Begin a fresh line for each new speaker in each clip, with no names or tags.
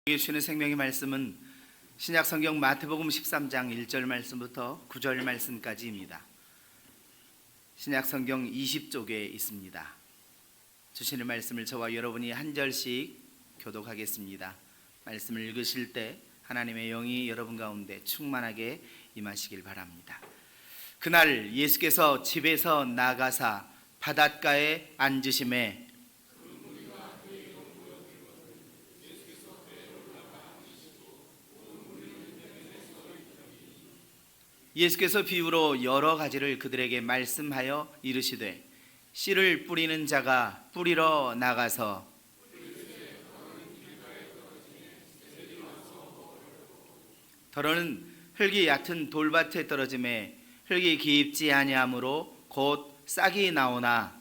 주시는 생명의 말씀은 신약 성경 마태복음 13장 1절 말씀부터 9절 말씀까지입니다. 신약 성경 20쪽에 있습니다. 주시는 말씀을 저와 여러분이 한 절씩 교독하겠습니다. 말씀을 읽으실 때 하나님의 영이 여러분 가운데 충만하게 임하시길 바랍니다. 그날 예수께서 집에서 나가사 바닷가에 앉으심에 예수께서 비유로 여러 가지를 그들에게 말씀하여 이르시되 씨를 뿌리는 자가 뿌리러 나가서 더러는 흙이 얕은 돌밭에 떨어짐에 흙이 깊지 아니하므로 곧 싹이 나오나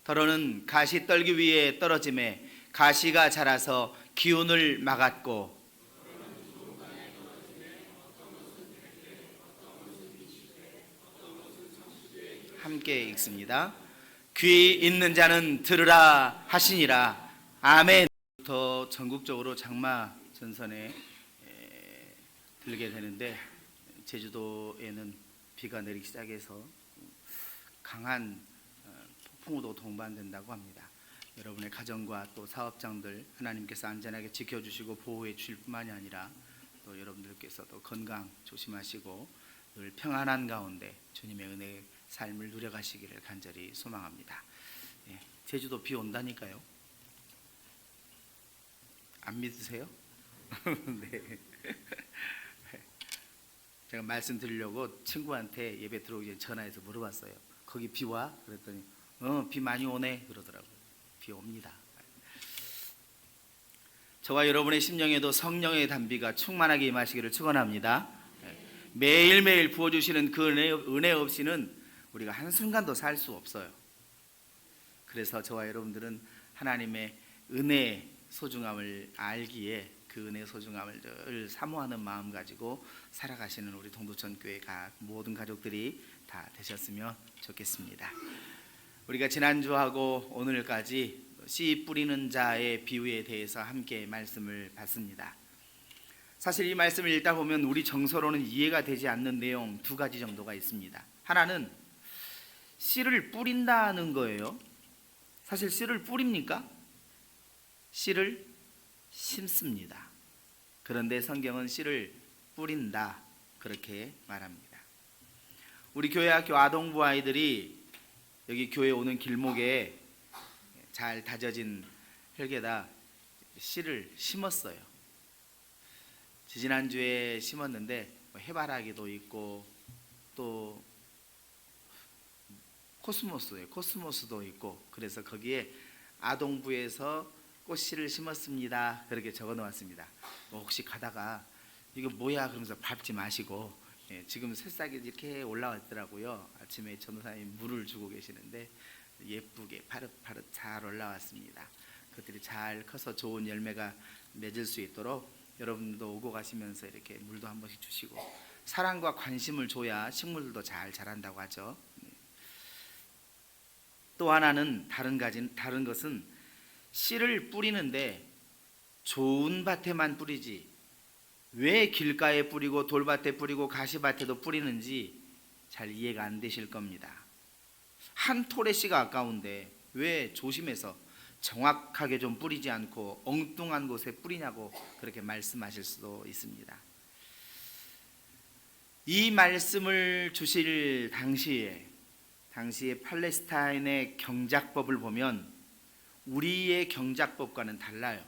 더러는 가시떨기 위에 떨어짐에 가시가 자라서 기운을 막았고 함께 읽습니다. 귀 있는 자는 들으라 하시니라. 아멘. 부터 전국적으로 장마 전선에 들게 되는데 제주도에는 비가 내리기 시작해서 강한 폭풍우도 동반된다고 합니다. 여러분의 가정과 또 사업장들 하나님께서 안전하게 지켜주시고 보호해 주실 뿐만이 아니라 또 여러분들께서도 건강 조심하시고 늘 평안한 가운데 주님의 은혜의 삶을 누려가시기를 간절히 소망합니다. 제주도 비 온다니까요. 안 믿으세요? 네. 제가 말씀드리려고 친구한테 예배 들어오기 전에 전화해서 물어봤어요. 거기 비 와? 그랬더니 비 많이 오네 그러더라고요. 비 옵니다. 저와 여러분의 심령에도 성령의 단비가 충만하게 임하시기를 축원합니다. 매일매일 부어주시는 그 은혜 없이는 우리가 한순간도 살 수 없어요. 그래서 저와 여러분들은 하나님의 은혜의 소중함을 알기에 그 은혜의 소중함을 늘 사모하는 마음 가지고 살아가시는 우리 동두천교회 모든 가족들이 다 되셨으면 좋겠습니다. 우리가 지난주하고 오늘까지 씨 뿌리는 자의 비유에 대해서 함께 말씀을 봤습니다. 사실 이 말씀을 읽다 보면 우리 정서로는 이해가 되지 않는 내용 두 가지 정도가 있습니다. 하나는 씨를 뿌린다는 거예요. 사실 씨를 뿌립니까? 씨를 심습니다. 그런데 성경은 씨를 뿌린다 그렇게 말합니다. 우리 교회 학교 아동부 아이들이 여기 교회 오는 길목에 잘 다져진 흙에다 씨를 심었어요. 지지난주에 심었는데 해바라기도 있고 또 코스모스도 있고 그래서 거기에 아동부에서 꽃씨를 심었습니다 그렇게 적어 놓았습니다. 혹시 가다가 이거 뭐야 그러면서 밟지 마시고 지금 새싹이 이렇게 올라왔더라고요. 아침에 전도사님 물을 주고 계시는데 예쁘게 파릇파릇 잘 올라왔습니다. 그들이 잘 커서 좋은 열매가 맺을 수 있도록 여러분도 오고 가시면서 이렇게 물도 한 번씩 주시고 사랑과 관심을 줘야 식물들도 잘 자란다고 하죠. 또 하나는 다른 것은 씨를 뿌리는데 좋은 밭에만 뿌리지 왜 길가에 뿌리고 돌밭에 뿌리고 가시밭에도 뿌리는지 잘 이해가 안 되실 겁니다. 한 톨의 씨가 아까운데 왜 조심해서 정확하게 좀 뿌리지 않고 엉뚱한 곳에 뿌리냐고 그렇게 말씀하실 수도 있습니다. 이 말씀을 주실 당시에 팔레스타인의 경작법을 보면 우리의 경작법과는 달라요.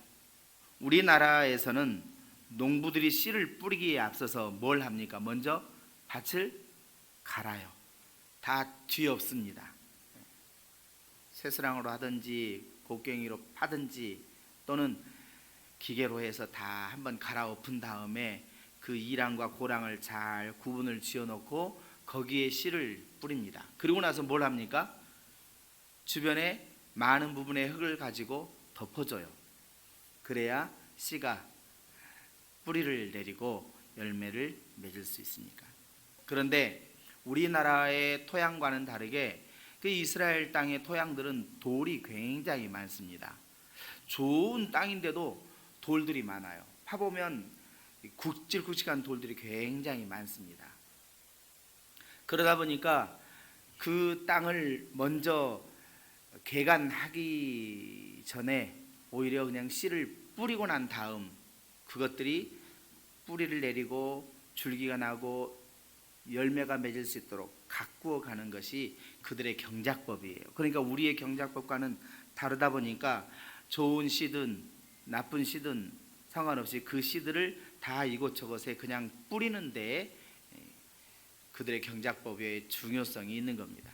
우리나라에서는 농부들이 씨를 뿌리기에 앞서서 뭘 합니까? 먼저 밭을 갈아요. 다 뒤엎습니다. 쇠스랑으로 하든지 곡괭이로 파든지 또는 기계로 해서 다 한번 갈아엎은 다음에 그 이랑과 고랑을 잘 구분을 지어놓고 거기에 씨를 뿌립니다. 그리고 나서 뭘 합니까? 주변에 많은 부분의 흙을 가지고 덮어줘요. 그래야 씨가 뿌리를 내리고 열매를 맺을 수 있으니까. 그런데 우리나라의 토양과는 다르게 그 이스라엘 땅의 토양들은 돌이 굉장히 많습니다. 좋은 땅인데도 돌들이 많아요. 파보면 굵직굵직한 돌들이 굉장히 많습니다. 그러다 보니까 그 땅을 먼저 개간하기 전에 오히려 그냥 씨를 뿌리고 난 다음 그것들이 뿌리를 내리고 줄기가 나고 열매가 맺을 수 있도록 가꾸어 가는 것이 그들의 경작법이에요. 그러니까 우리의 경작법과는 다르다 보니까 좋은 씨든 나쁜 씨든 상관없이 그 씨들을 다 이곳저곳에 그냥 뿌리는 데 그들의 경작법의 중요성이 있는 겁니다.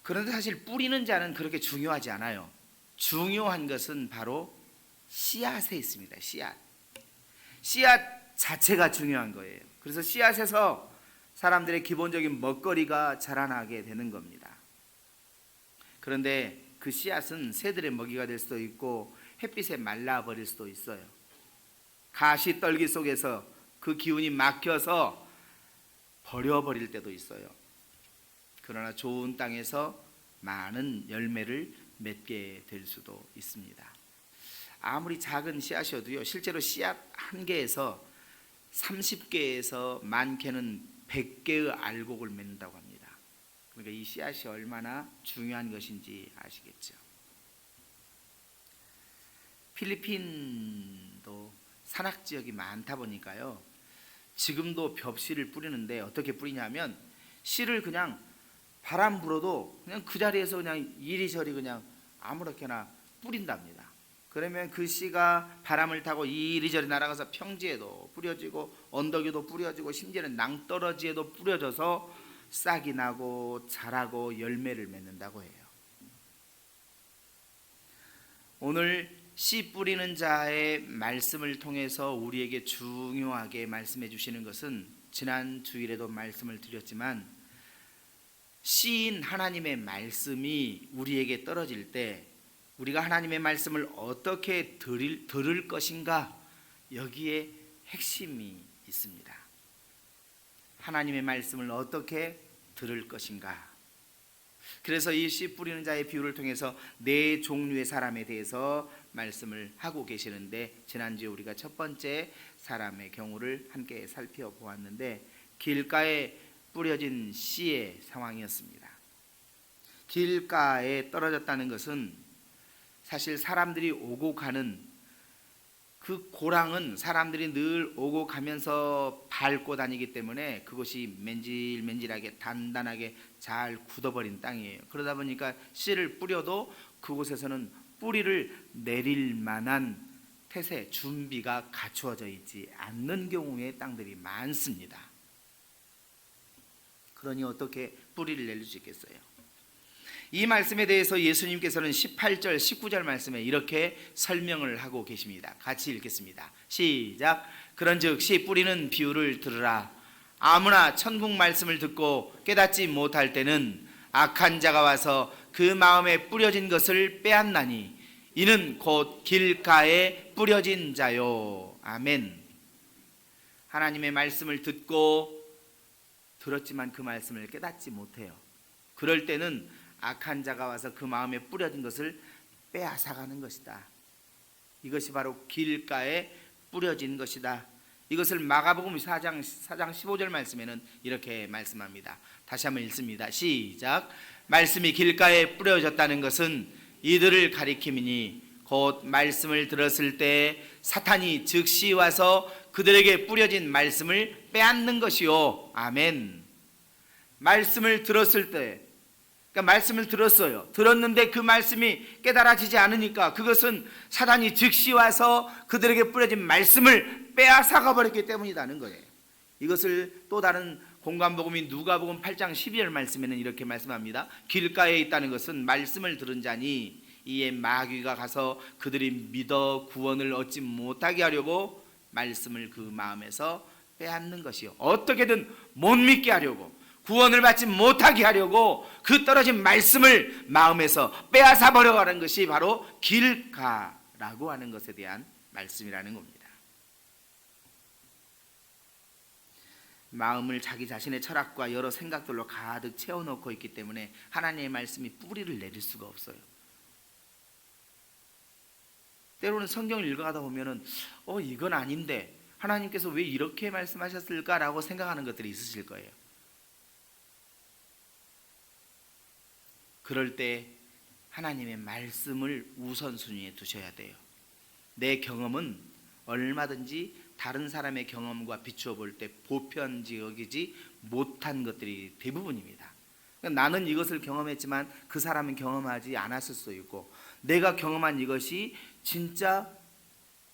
그런데 사실 뿌리는 자는 그렇게 중요하지 않아요. 중요한 것은 바로 씨앗에 있습니다. 씨앗 자체가 중요한 거예요. 그래서 씨앗에서 사람들의 기본적인 먹거리가 자라나게 되는 겁니다. 그런데 그 씨앗은 새들의 먹이가 될 수도 있고 햇빛에 말라버릴 수도 있어요. 가시 떨기 속에서 그 기운이 막혀서 버려버릴 때도 있어요. 그러나 좋은 땅에서 많은 열매를 맺게 될 수도 있습니다. 아무리 작은 씨앗이어도요, 실제로 씨앗 한 개에서 30개에서 많게는 100개의 알곡을 맺는다고 합니다. 그러니까 이 씨앗이 얼마나 중요한 것인지 아시겠죠. 필리핀도 산악지역이 많다 보니까요, 지금도 벽씨를 뿌리는데 어떻게 뿌리냐면 씨를 그냥 바람 불어도 그냥 그 자리에서 그냥 이리저리 그냥 아무렇게나 뿌린답니다. 그러면 그 씨가 바람을 타고 이리저리 날아가서 평지에도 뿌려지고 언덕에도 뿌려지고 심지어는 낭떠러지에도 뿌려져서 싹이 나고 자라고 열매를 맺는다고 해요. 오늘 씨 뿌리는 자의 말씀을 통해서 우리에게 중요하게 말씀해 주시는 것은 지난 주일에도 말씀을 드렸지만 씨인 하나님의 말씀이 우리에게 떨어질 때 우리가 하나님의 말씀을 어떻게 들을 것인가, 여기에 핵심이 있습니다. 하나님의 말씀을 어떻게 들을 것인가. 그래서 이 씨 뿌리는 자의 비유를 통해서 네 종류의 사람에 대해서 말씀을 하고 계시는데, 지난주에 우리가 첫 번째 사람의 경우를 함께 살펴보았는데 길가에 뿌려진 씨의 상황이었습니다. 길가에 떨어졌다는 것은 사실 사람들이 오고 가는 그 고랑은 사람들이 늘 오고 가면서 밟고 다니기 때문에 그것이 맨질맨질하게 단단하게 잘 굳어버린 땅이에요. 그러다 보니까 씨를 뿌려도 그곳에서는 뿌리를 내릴 만한 태세, 준비가 갖추어져 있지 않는 경우의 땅들이 많습니다. 그러니 어떻게 뿌리를 내릴 수 있겠어요? 이 말씀에 대해서 예수님께서는 18절, 19절 말씀에 이렇게 설명을 하고 계십니다. 같이 읽겠습니다. 시작. 그런즉 씨 뿌리는 비유를 들으라. 아무나 천국 말씀을 듣고 깨닫지 못할 때는 악한 자가 와서 그 마음에 뿌려진 것을 빼앗나니 이는 곧 길가에 뿌려진 자요. 아멘. 하나님의 말씀을 듣고 들었지만 그 말씀을 깨닫지 못해요. 그럴 때는 악한 자가 와서 그 마음에 뿌려진 것을 빼앗아가는 것이다. 이것이 바로 길가에 뿌려진 것이다. 이것을 마가복음 4장 15절 말씀에는 이렇게 말씀합니다. 다시 한번 읽습니다. 시작. 말씀이 길가에 뿌려졌다는 것은 이들을 가리킴이니 곧 말씀을 들었을 때 사탄이 즉시 와서 그들에게 뿌려진 말씀을 빼앗는 것이요. 아멘. 말씀을 들었을 때, 그러니까 말씀을 들었어요. 들었는데 그 말씀이 깨달아지지 않으니까 그것은 사단이 즉시 와서 그들에게 뿌려진 말씀을 빼앗아가 버렸기 때문이라는 거예요. 이것을 또 다른 공관복음인 누가복음 8장 12절 말씀에는 이렇게 말씀합니다. 길가에 있다는 것은 말씀을 들은 자니 이에 마귀가 가서 그들이 믿어 구원을 얻지 못하게 하려고 말씀을 그 마음에서 빼앗는 것이요. 어떻게든 못 믿게 하려고, 구원을 받지 못하게 하려고 그 떨어진 말씀을 마음에서 빼앗아 버려가는 것이 바로 길가라고 하는 것에 대한 말씀이라는 겁니다. 마음을 자기 자신의 철학과 여러 생각들로 가득 채워놓고 있기 때문에 하나님의 말씀이 뿌리를 내릴 수가 없어요. 때로는 성경을 읽어가다 보면은 이건 아닌데 하나님께서 왜 이렇게 말씀하셨을까라고 생각하는 것들이 있으실 거예요. 그럴 때 하나님의 말씀을 우선순위에 두셔야 돼요. 내 경험은 얼마든지 다른 사람의 경험과 비추어 볼 때 보편지역이지 못한 것들이 대부분입니다. 그러니까 나는 이것을 경험했지만 그 사람은 경험하지 않았을 수 있고, 내가 경험한 이것이 진짜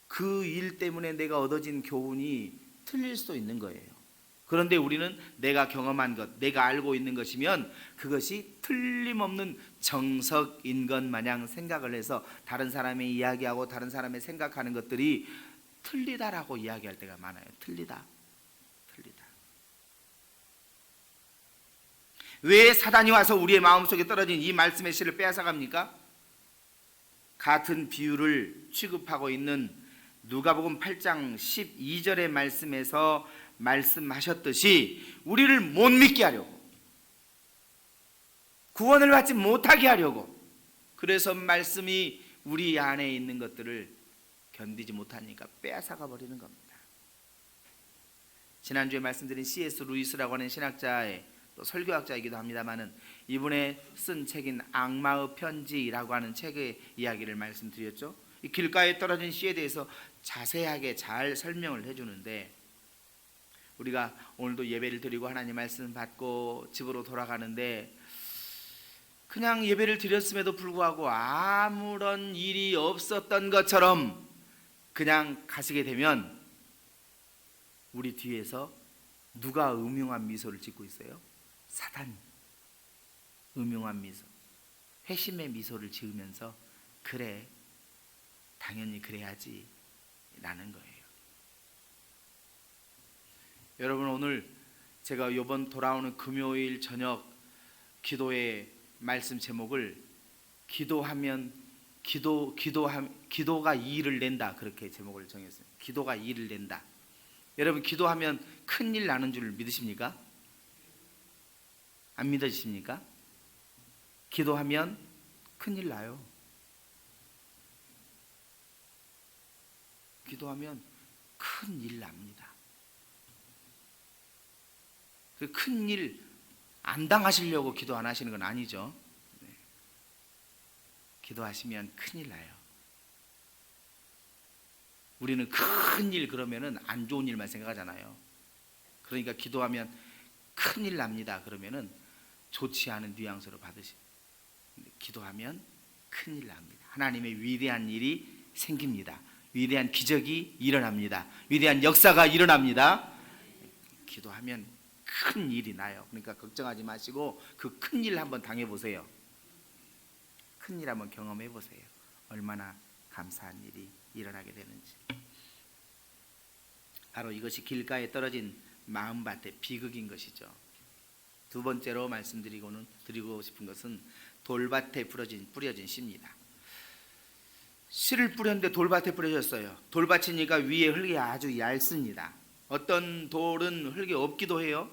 그 일 때문에 내가 얻어진 교훈이 틀릴 수도 있는 거예요. 그런데 우리는 내가 경험한 것, 내가 알고 있는 것이면 그것이 틀림없는 정석인 것 마냥 생각을 해서 다른 사람의 이야기하고 다른 사람의 생각하는 것들이 틀리다라고 이야기할 때가 많아요. 틀리다. 왜 사단이 와서 우리의 마음속에 떨어진 이 말씀의 씨를 빼앗아갑니까? 같은 비유를 취급하고 있는 누가복음 8장 12절의 말씀에서 말씀하셨듯이 우리를 못 믿게 하려고, 구원을 받지 못하게 하려고, 그래서 말씀이 우리 안에 있는 것들을 견디지 못하니까 빼앗아가 버리는 겁니다. 지난주에 말씀드린 C.S. 루이스라고 하는 신학자의 또 설교학자이기도 합니다만은 이분의 쓴 책인 악마의 편지라고 하는 책의 이야기를 말씀드렸죠. 이 길가에 떨어진 씨에 대해서 자세하게 잘 설명을 해주는데, 우리가 오늘도 예배를 드리고 하나님 말씀 받고 집으로 돌아가는데 그냥 예배를 드렸음에도 불구하고 아무런 일이 없었던 것처럼 그냥 가시게 되면 우리 뒤에서 누가 음흉한 미소를 짓고 있어요? 사단이 음흉한 미소, 회심의 미소를 지으면서 그래, 당연히 그래야지 라는 거예요. 여러분, 오늘 제가 이번 돌아오는 금요일 저녁 기도의 말씀 제목을 기도가 이의를 낸다, 그렇게 제목을 정했어요. 기도가 이의를 낸다. 여러분, 기도하면 큰일 나는 줄 믿으십니까? 안 믿으십니까? 기도하면 큰일 나요. 기도하면 큰일 납니다. 그 큰일 안 당하시려고 기도 안 하시는 건 아니죠. 네. 기도하시면 큰일 나요. 우리는 큰일 그러면은 안 좋은 일만 생각하잖아요. 그러니까 기도하면 큰일 납니다 그러면은 좋지 않은 뉘앙스로 받으시. 기도하면 큰일 납니다. 하나님의 위대한 일이 생깁니다. 위대한 기적이 일어납니다. 위대한 역사가 일어납니다. 기도하면 큰 일이 나요. 그러니까 걱정하지 마시고 그 큰 일 한번 당해보세요. 큰 일 한번 경험해 보세요. 얼마나 감사한 일이 일어나게 되는지. 바로 이것이 길가에 떨어진 마음밭의 비극인 것이죠. 두 번째로 드리고 싶은 것은 돌밭에 뿌려진 씨입니다. 씨를 뿌렸는데 돌밭에 뿌려졌어요. 돌밭이니까 위에 흙이 아주 얇습니다. 어떤 돌은 흙이 없기도 해요.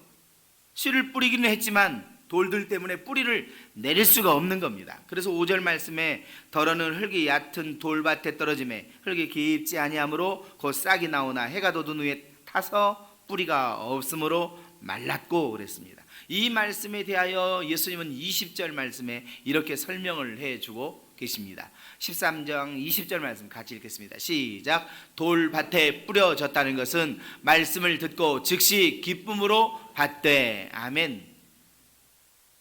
씨를 뿌리기는 했지만 돌들 때문에 뿌리를 내릴 수가 없는 겁니다. 그래서 5절 말씀에 더러는 흙이 얕은 돌밭에 떨어짐에 흙이 깊지 아니하므로 곧 싹이 나오나 해가 돋은 후에 타서 뿌리가 없으므로 말랐고 그랬습니다. 이 말씀에 대하여 예수님은 20절 말씀에 이렇게 설명을 해주고 계십니다. 13장 20절 말씀 같이 읽겠습니다. 시작. 돌밭에 뿌려졌다는 것은 말씀을 듣고 즉시 기쁨으로 받되. 아멘.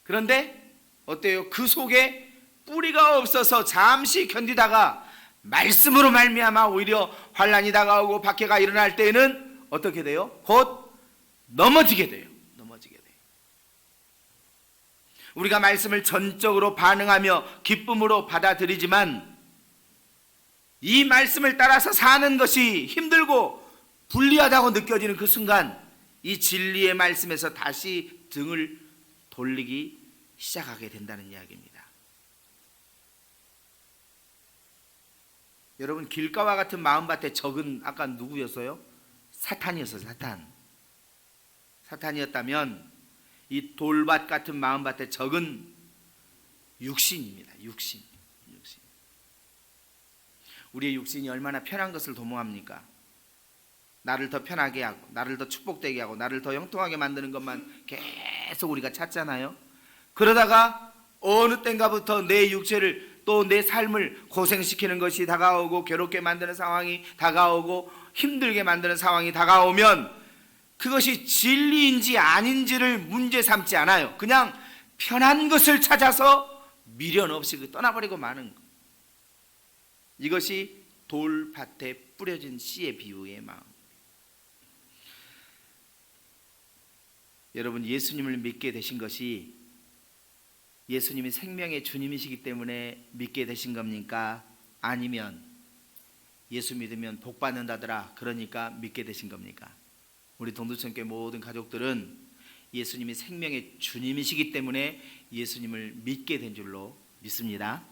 그런데 어때요? 그 속에 뿌리가 없어서 잠시 견디다가 말씀으로 말미암아 오히려 환난이 다가오고 박해가 일어날 때에는 어떻게 돼요? 곧 넘어지게 돼요. 우리가 말씀을 전적으로 반응하며 기쁨으로 받아들이지만 이 말씀을 따라서 사는 것이 힘들고 불리하다고 느껴지는 그 순간 이 진리의 말씀에서 다시 등을 돌리기 시작하게 된다는 이야기입니다. 여러분, 길가와 같은 마음밭의 적은 아까 누구였어요? 사탄이었어요. 사탄이었다면 이 돌밭 같은 마음밭의 적은 육신입니다. 육신. 우리의 육신이 얼마나 편한 것을 도모합니까? 나를 더 편하게 하고, 나를 더 축복되게 하고, 나를 더 형통하게 만드는 것만 계속 우리가 찾잖아요. 그러다가 어느 땐가부터 내 육체를, 또 내 삶을 고생시키는 것이 다가오고, 괴롭게 만드는 상황이 다가오고, 힘들게 만드는 상황이 다가오면 그것이 진리인지 아닌지를 문제 삼지 않아요. 그냥 편한 것을 찾아서 미련 없이 떠나버리고 마는 것. 이것이 돌밭에 뿌려진 씨의 비유의 마음. 여러분, 예수님을 믿게 되신 것이 예수님이 생명의 주님이시기 때문에 믿게 되신 겁니까? 아니면 예수 믿으면 복 받는다더라 그러니까 믿게 되신 겁니까? 우리 동두천교회 모든 가족들은 예수님이 생명의 주님이시기 때문에 예수님을 믿게 된 줄로 믿습니다.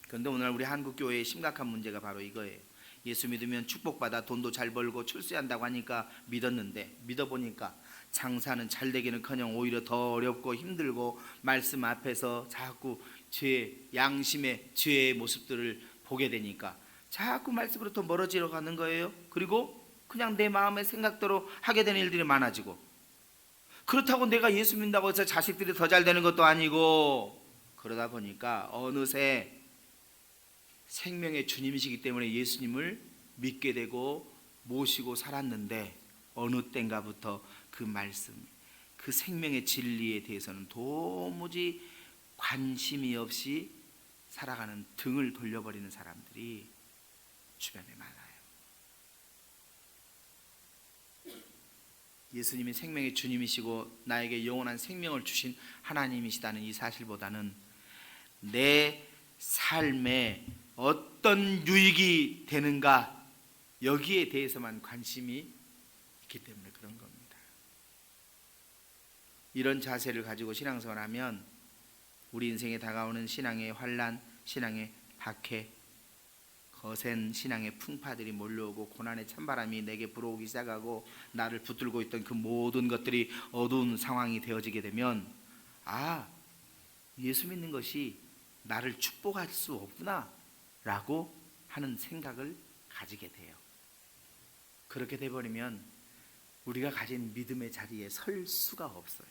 그런데 오늘 우리 한국교회의 심각한 문제가 바로 이거예요. 예수 믿으면 축복받아 돈도 잘 벌고 출세한다고 하니까 믿었는데, 믿어보니까 장사는 잘 되기는커녕 오히려 더 어렵고 힘들고, 말씀 앞에서 자꾸 양심의 죄의 모습들을 보게 되니까 자꾸 말씀으로부터 멀어지러 가는 거예요. 그리고 그냥 내 마음의 생각대로 하게 되는 일들이 많아지고, 그렇다고 내가 예수 믿는다고 해서 자식들이 더 잘 되는 것도 아니고, 그러다 보니까 어느새 생명의 주님이시기 때문에 예수님을 믿게 되고 모시고 살았는데, 어느 땐가부터 그 말씀, 그 생명의 진리에 대해서는 도무지 관심이 없이 살아가는, 등을 돌려버리는 사람들이 주변에 많아요. 예수님이 생명의 주님이시고 나에게 영원한 생명을 주신 하나님이시다는 이 사실보다는 내 삶에 어떤 유익이 되는가, 여기에 대해서만 관심이 있기 때문에 그런 겁니다. 이런 자세를 가지고 신앙생활을 하면 우리 인생에 다가오는 신앙의 환난, 신앙의 박해, 거센 신앙의 풍파들이 몰려오고 고난의 찬바람이 내게 불어오기 시작하고 나를 붙들고 있던 그 모든 것들이 어두운 상황이 되어지게 되면, 아, 예수 믿는 것이 나를 축복할 수 없구나 라고 하는 생각을 가지게 돼요. 그렇게 돼버리면 우리가 가진 믿음의 자리에 설 수가 없어요.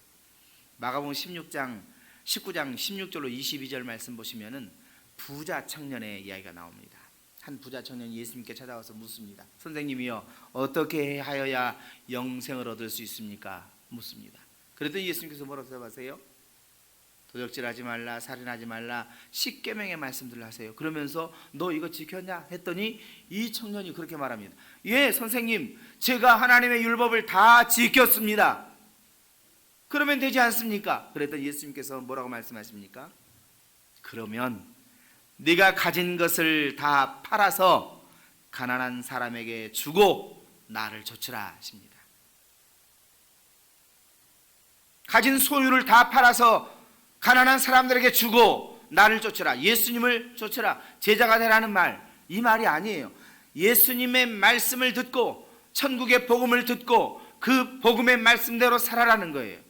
마가복음 19장 16절로 22절 말씀 보시면은 부자 청년의 이야기가 나옵니다. 한 부자 청년이 예수님께 찾아와서 묻습니다. 선생님이여, 어떻게 하여야 영생을 얻을 수 있습니까? 묻습니다. 그랬더니 예수님께서 뭐라고 대답하세요? 도적질하지 말라, 살인하지 말라, 10계명의 말씀들을 하세요. 그러면서 너 이거 지켰냐? 했더니 이 청년이 그렇게 말합니다. 예, 선생님, 제가 하나님의 율법을 다 지켰습니다. 그러면 되지 않습니까? 그랬더니 예수님께서 뭐라고 말씀하십니까? 그러면 네가 가진 것을 다 팔아서 가난한 사람에게 주고 나를 좇으라 하십니다. 가진 소유를 다 팔아서 가난한 사람들에게 주고 나를 좇으라, 예수님을 좇으라, 제자가 되라는 말, 이 말이 아니에요. 예수님의 말씀을 듣고 천국의 복음을 듣고 그 복음의 말씀대로 살아라는 거예요.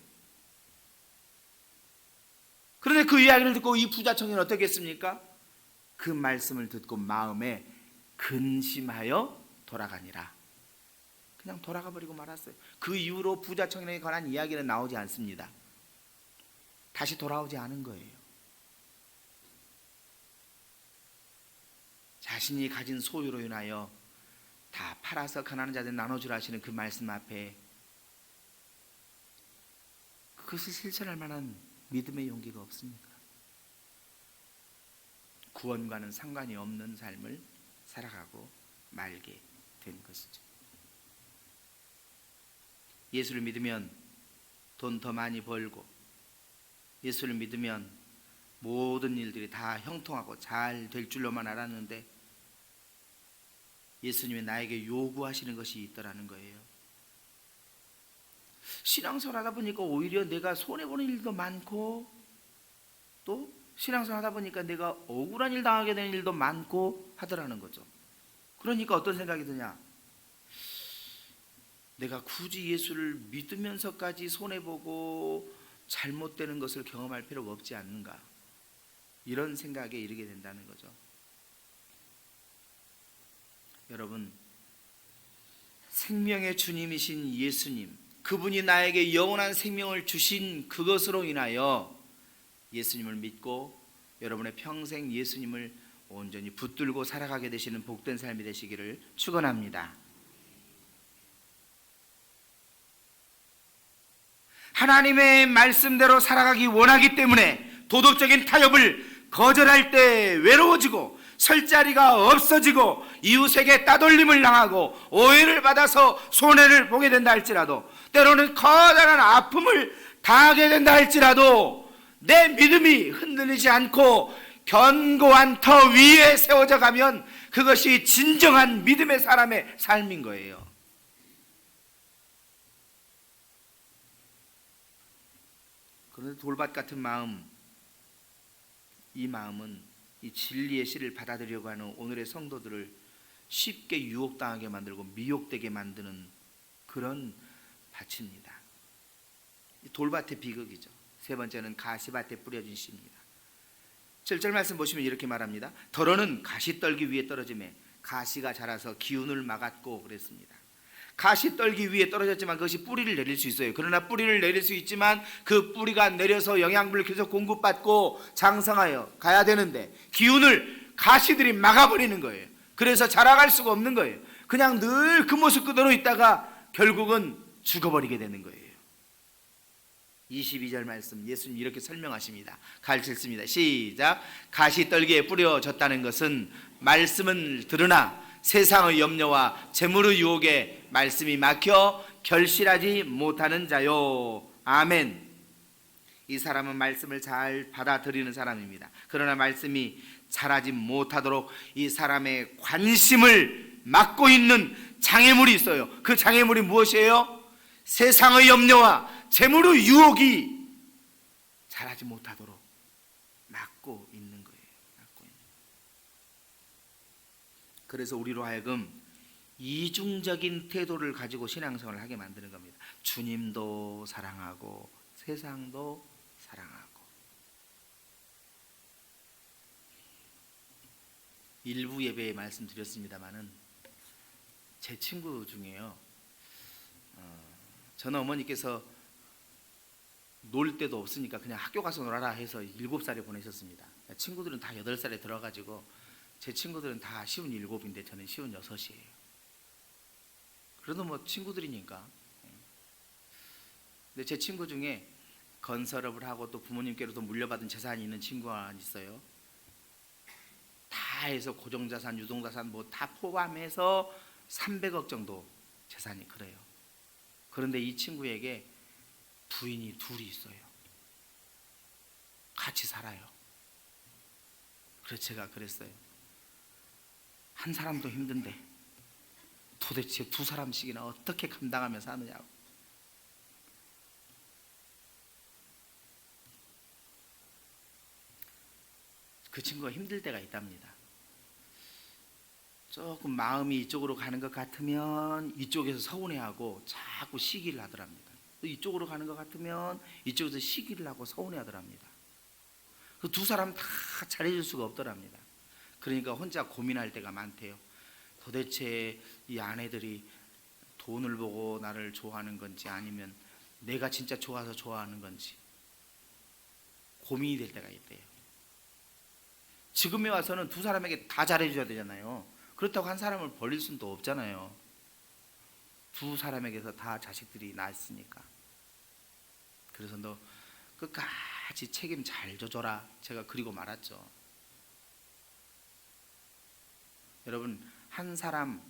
그런데 그 이야기를 듣고 이 부자 청년은 어떻게 했습니까? 그 말씀을 듣고 마음에 근심하여 돌아가니라. 그냥 돌아가 버리고 말았어요. 그 이후로 부자 청년에 관한 이야기는 나오지 않습니다. 다시 돌아오지 않은 거예요. 자신이 가진 소유로 인하여 다 팔아서 가난한 자들 나눠주라 하시는 그 말씀 앞에 그것을 실천할 만한 믿음의 용기가 없습니까? 구원과는 상관이 없는 삶을 살아가고 말게 된 것이죠. 예수를 믿으면 돈 더 많이 벌고, 예수를 믿으면 모든 일들이 다 형통하고 잘 될 줄로만 알았는데, 예수님이 나에게 요구하시는 것이 있더라는 거예요. 신앙생활 하다 보니까 오히려 내가 손해보는 일도 많고, 또 신앙생활 하다 보니까 내가 억울한 일 당하게 되는 일도 많고 하더라는 거죠. 그러니까 어떤 생각이 드냐? 내가 굳이 예수를 믿으면서까지 손해보고 잘못되는 것을 경험할 필요가 없지 않는가, 이런 생각에 이르게 된다는 거죠. 여러분, 생명의 주님이신 예수님, 그분이 나에게 영원한 생명을 주신 그것으로 인하여 예수님을 믿고 여러분의 평생 예수님을 온전히 붙들고 살아가게 되시는 복된 삶이 되시기를 축원합니다. 하나님의 말씀대로 살아가기 원하기 때문에 도덕적인 타협을 거절할 때 외로워지고 설 자리가 없어지고 이웃에게 따돌림을 당하고 오해를 받아서 손해를 보게 된다 할지라도, 때로는 커다란 아픔을 당하게 된다 할지라도 내 믿음이 흔들리지 않고 견고한 터 위에 세워져 가면 그것이 진정한 믿음의 사람의 삶인 거예요. 그런데 돌밭 같은 마음, 이 마음은 이 진리의 씨를 받아들이려고 하는 오늘의 성도들을 쉽게 유혹당하게 만들고 미혹되게 만드는 그런 밭입니다. 돌밭의 비극이죠. 세 번째는 가시밭에 뿌려진 씨입니다. 7절 말씀 보시면 이렇게 말합니다. 더러는 가시 떨기 위에 떨어지매 가시가 자라서 기운을 막았고 그랬습니다. 가시 떨기 위에 떨어졌지만 그것이 뿌리를 내릴 수 있어요. 그러나 뿌리를 내릴 수 있지만 그 뿌리가 내려서 영양분을 계속 공급받고 장성하여 가야 되는데 기운을 가시들이 막아버리는 거예요. 그래서 자라갈 수가 없는 거예요. 그냥 늘 그 모습 그대로 있다가 결국은 죽어버리게 되는 거예요. 22절 말씀 예수님 이렇게 설명하십니다. 가르쳤습니다. 시작. 가시 떨기에 뿌려졌다는 것은 말씀을 들으나 세상의 염려와 재물의 유혹에 말씀이 막혀 결실하지 못하는 자요. 아멘. 이 사람은 말씀을 잘 받아들이는 사람입니다. 그러나 말씀이 자라지 못하도록 이 사람의 관심을 막고 있는 장애물이 있어요. 그 장애물이 무엇이에요? 세상의 염려와 재물의 유혹이 자라지 못하도록 막고 있는 거예요. 그래서 우리로 하여금 이중적인 태도를 가지고 신앙생활을 하게 만드는 겁니다. 주님도 사랑하고 세상도 사랑하고. 일부 예배에 말씀드렸습니다마는 제 친구 중에요, 저는 어머니께서 놀 데도 없으니까 그냥 학교 가서 놀아라 해서 7살에 보내셨습니다. 친구들은 다 8살에 들어가지고 제 친구들은 다 57인데 저는 56이에요. 그래도 뭐 친구들이니까. 근데 제 친구 중에 건설업을 하고 또 부모님께로도 물려받은 재산이 있는 친구가 있어요. 다 해서 고정자산, 유동자산 뭐 다 포함해서 300억 정도 재산이 그래요. 그런데 이 친구에게 부인이 둘이 있어요. 같이 살아요. 그래서 제가 그랬어요. 한 사람도 힘든데 도대체 2사람씩이나 어떻게 감당하며 사느냐고. 그 친구가 힘들 때가 있답니다. 조금 마음이 이쪽으로 가는 것 같으면 이쪽에서 서운해하고 자꾸 시기를 하더랍니다. 또 이쪽으로 가는 것 같으면 이쪽에서 시기를 하고 서운해하더랍니다. 그 2사람 다 잘해줄 수가 없더랍니다. 그러니까 혼자 고민할 때가 많대요. 도대체 이 아내들이 돈을 보고 나를 좋아하는 건지 아니면 내가 진짜 좋아서 좋아하는 건지 고민이 될 때가 있대요. 지금에 와서는 2사람에게 다 잘해줘야 되잖아요. 그렇다고 한 사람을 버릴 수는 또 없잖아요. 2사람에게서 다 자식들이 낳았으니까. 그래서 너 끝까지 책임 잘 져줘라 제가 그리고 말았죠. 여러분, 한 사람,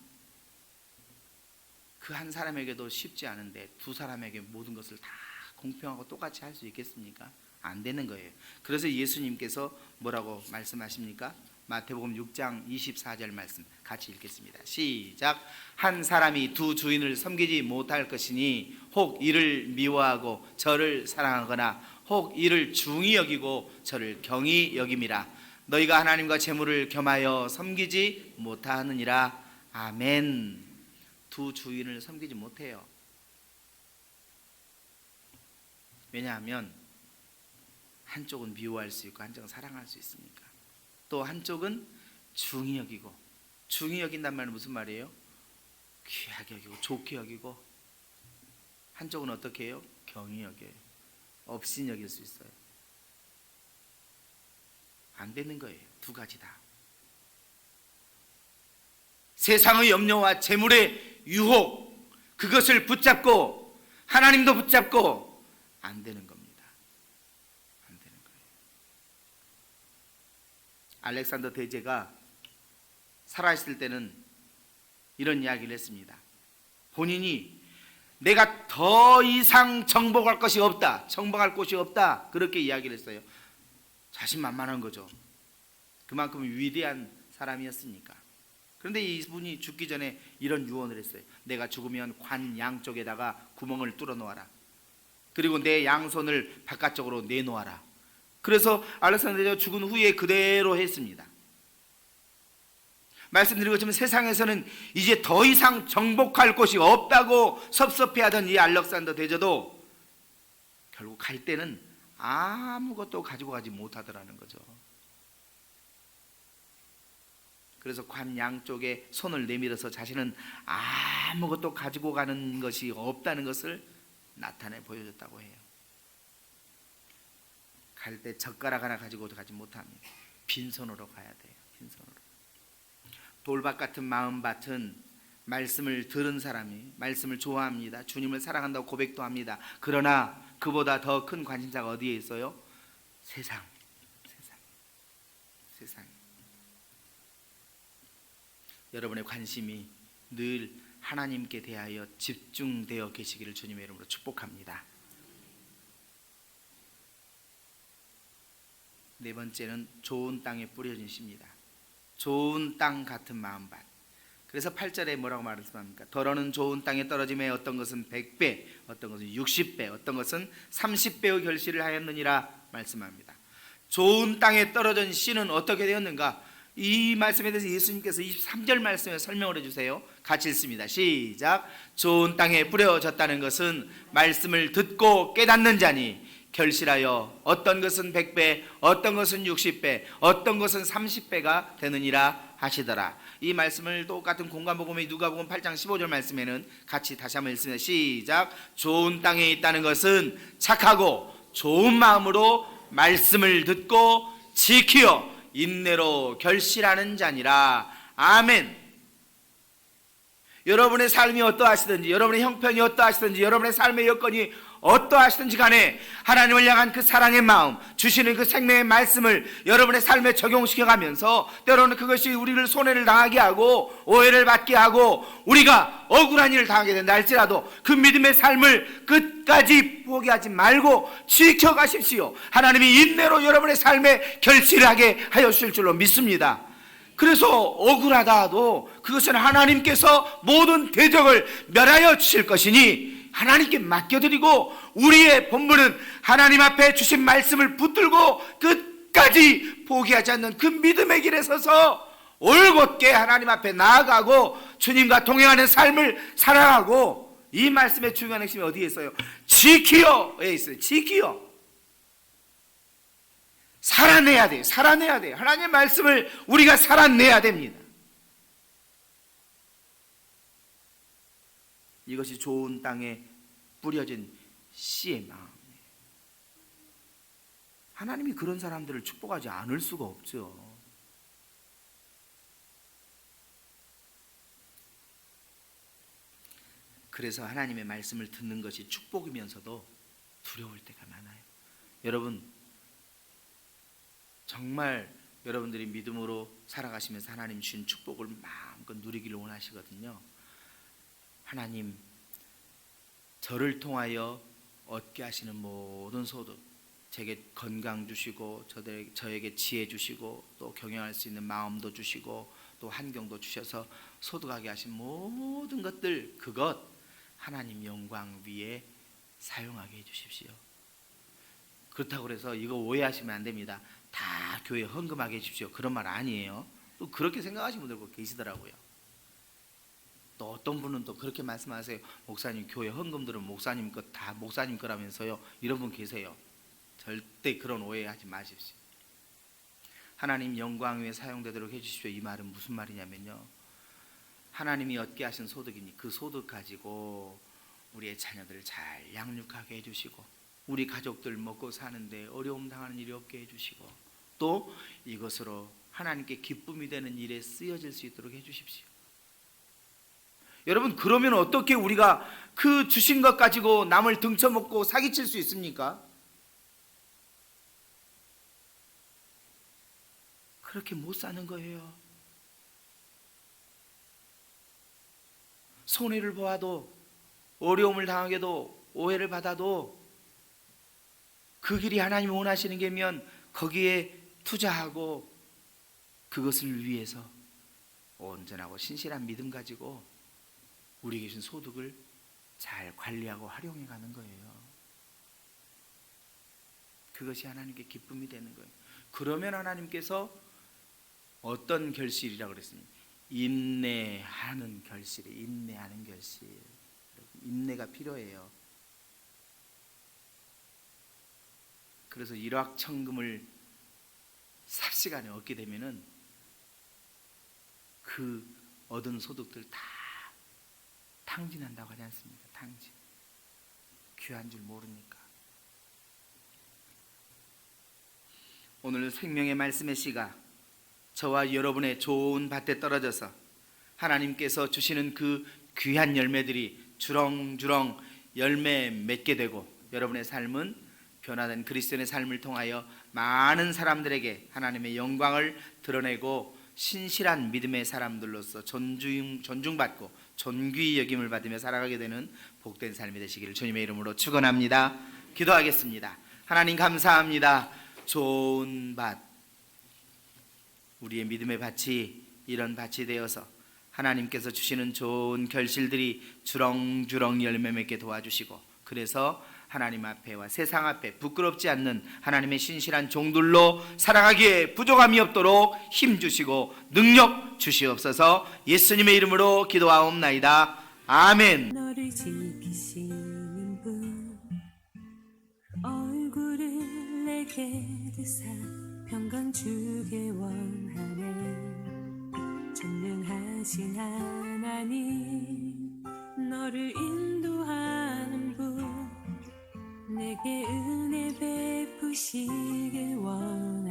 그 한 사람에게도 쉽지 않은데 2사람에게 모든 것을 다 공평하고 똑같이 할 수 있겠습니까? 안 되는 거예요. 그래서 예수님께서 뭐라고 말씀하십니까? 마태복음 6장 24절 말씀 같이 읽겠습니다. 시작. 한 사람이 2 주인을 섬기지 못할 것이니 혹 이를 미워하고 저를 사랑하거나 혹 이를 중히 여기고 저를 경히 여김이라. 너희가 하나님과 재물을 겸하여 섬기지 못하느니라. 아멘. 2 주인을 섬기지 못해요. 왜냐하면 한쪽은 미워할 수 있고 한쪽은 사랑할 수 있으니까. 또 한쪽은 중히 여기고, 중히 여긴단 말은 무슨 말이에요? 귀하게 여기고 좋게 여기고, 한쪽은 어떻게 해요? 경히 여겨요. 없인 여길 수 있어요. 안 되는 거예요. 두 가지 다. 세상의 염려와 재물의 유혹, 그것을 붙잡고 하나님도 붙잡고 안 되는 겁니다. 안 되는 거예요. 알렉산더 대제가 살아있을 때는 이런 이야기를 했습니다. 본인이 내가 더 이상 정복할 것이 없다, 정복할 곳이 없다, 그렇게 이야기를 했어요. 자신만만한 거죠. 그만큼 위대한 사람이었으니까. 그런데 이분이 죽기 전에 이런 유언을 했어요. 내가 죽으면 관 양쪽에다가 구멍을 뚫어 놓아라. 그리고 내 양손을 바깥쪽으로 내놓아라. 그래서 알렉산더 대제가 죽은 후에 그대로 했습니다. 말씀드린 것처럼 세상에서는 이제 더 이상 정복할 곳이 없다고 섭섭해하던 이 알렉산더 대제도 결국 갈 때는 아무것도 가지고 가지 못하더라는 거죠. 그래서 관 양쪽에 손을 내밀어서 자신은 아무것도 가지고 가는 것이 없다는 것을 나타내 보여줬다고 해요. 갈 때 젓가락 하나 가지고도 가지 못합니다. 빈손으로 가야 돼요. 빈손으로. 돌밭 같은 마음밭은 말씀을 들은 사람이 말씀을 좋아합니다. 주님을 사랑한다고 고백도 합니다. 그러나 그보다 더 큰 관심사가 어디에 있어요? 세상. 여러분의 관심이 늘 하나님께 대하여 집중되어 계시기를 주님의 이름으로 축복합니다. 네 번째는 좋은 땅에 뿌려진 씨입니다. 좋은 땅 같은 마음밭. 그래서 8절에 뭐라고 말씀합니까? 더러는 좋은 땅에 떨어짐에 어떤 것은 100배, 어떤 것은 60배, 어떤 것은 30배의 결실을 하였느니라 말씀합니다. 좋은 땅에 떨어진 씨는 어떻게 되었는가? 이 말씀에 대해서 예수님께서 23절 말씀에 설명을 해주세요. 같이 읽습니다. 시작. 좋은 땅에 뿌려졌다는 것은 말씀을 듣고 깨닫는 자니 결실하여 어떤 것은 100배, 어떤 것은 60배, 어떤 것은 30배가 되느니라 하시더라. 이 말씀을 똑같은 공관복음의 누가복음 8장 15절 말씀에는 같이 다시 한번 읽습니다. 시작. 좋은 땅에 있다는 것은 착하고 좋은 마음으로 말씀을 듣고 지키어 인내로 결실하는 자니라. 아멘. 여러분의 삶이 어떠하시든지, 여러분의 형편이 어떠하시든지, 여러분의 삶의 여건이 어떠하시든지 간에 하나님을 향한 그 사랑의 마음, 주시는 그 생명의 말씀을 여러분의 삶에 적용시켜가면서 때로는 그것이 우리를 손해를 당하게 하고 오해를 받게 하고 우리가 억울한 일을 당하게 된다 할지라도 그 믿음의 삶을 끝까지 포기하지 말고 지켜가십시오. 하나님이 인내로 여러분의 삶에 결실하게 하여 주실 줄로 믿습니다. 그래서 억울하다 하도 그것은 하나님께서 모든 대적을 멸하여 주실 것이니 하나님께 맡겨드리고 우리의 본분은 하나님 앞에 주신 말씀을 붙들고 끝까지 포기하지 않는 그 믿음의 길에 서서 올곧게 하나님 앞에 나아가고 주님과 동행하는 삶을 살아가고, 이 말씀의 중요한 핵심이 어디에 있어요? 지키어에 있어요. 지키어. 살아내야 돼요. 살아내야 돼요. 하나님의 말씀을 우리가 살아내야 됩니다. 이것이 좋은 땅에 뿌려진 씨의 마음이에요. 하나님이 그런 사람들을 축복하지 않을 수가 없죠. 그래서 하나님의 말씀을 듣는 것이 축복이면서도 두려울 때가 많아요. 여러분, 정말 여러분들이 믿음으로 살아가시면서 하나님 주신 축복을 마음껏 누리기를 원하시거든요. 하나님, 저를 통하여 얻게 하시는 모든 소득, 제게 건강 주시고 저에게 지혜 주시고 또 경영할 수 있는 마음도 주시고 또 환경도 주셔서 소득하게 하신 모든 것들, 그것 하나님 영광 위에 사용하게 해주십시오. 그렇다고 해서 이거 오해하시면 안 됩니다. 다 교회 헌금하게 해주십시오, 그런 말 아니에요. 또 그렇게 생각하시는 분들 계시더라고요. 또 어떤 분은 또 그렇게 말씀하세요. 목사님 교회 헌금 들으면 목사님 거 다 목사님 거라면서요. 이런 분 계세요. 절대 그런 오해하지 마십시오. 하나님 영광 위에 사용되도록 해주십시오. 이 말은 무슨 말이냐면요, 하나님이 얻게 하신 소득이니 그 소득 가지고 우리의 자녀들을 잘 양육하게 해주시고, 우리 가족들 먹고 사는데 어려움 당하는 일이 없게 해주시고, 또 이것으로 하나님께 기쁨이 되는 일에 쓰여질 수 있도록 해주십시오. 여러분, 그러면 어떻게 우리가 그 주신 것 가지고 남을 등쳐먹고 사기칠 수 있습니까? 그렇게 못 사는 거예요. 손해를 보아도, 어려움을 당하게도, 오해를 받아도 그 길이 하나님이 원하시는 게면 거기에 투자하고 그것을 위해서 온전하고 신실한 믿음 가지고 우리에게 주신 소득을 잘 관리하고 활용해 가는 거예요. 그것이 하나님께 기쁨이 되는 거예요. 그러면 하나님께서 어떤 결실이라고 그랬습니까? 인내하는 결실이, 인내하는 결실. 인내가 필요해요. 그래서 일확천금을 삽시간에 얻게 되면은 그 얻은 소득들 다 탕진한다고 하지 않습니까? 탕진. 귀한 줄 모르니까. 오늘 생명의 말씀의 씨가 저와 여러분의 좋은 밭에 떨어져서 하나님께서 주시는 그 귀한 열매들이 주렁주렁 열매 맺게 되고, 여러분의 삶은 변화된 그리스도인의 삶을 통하여 많은 사람들에게 하나님의 영광을 드러내고 신실한 믿음의 사람들로서 존중받고 존귀 여김을 받으며 살아가게 되는 복된 삶이 되시기를 주님의 이름으로 축원합니다. 기도하겠습니다. 하나님 감사합니다. 좋은 밭, 우리의 믿음의 밭이 이런 밭이 되어서 하나님께서 주시는 좋은 결실들이 주렁주렁 열매 맺게 도와주시고, 그래서 하나님 앞에와 세상 앞에 부끄럽지 않는 하나님의 신실한 종들로 살아가기에 부족함이 없도록 힘주시고 능력 주시옵소서. 예수님의 이름으로 기도하옵나이다. 아멘.
너를 지키시는 분, 얼굴을 내게 드사 평강 주게 원하네. 전능하신 하나님, 너를 인도하는 분, 내게 은혜 베푸시길 원하네.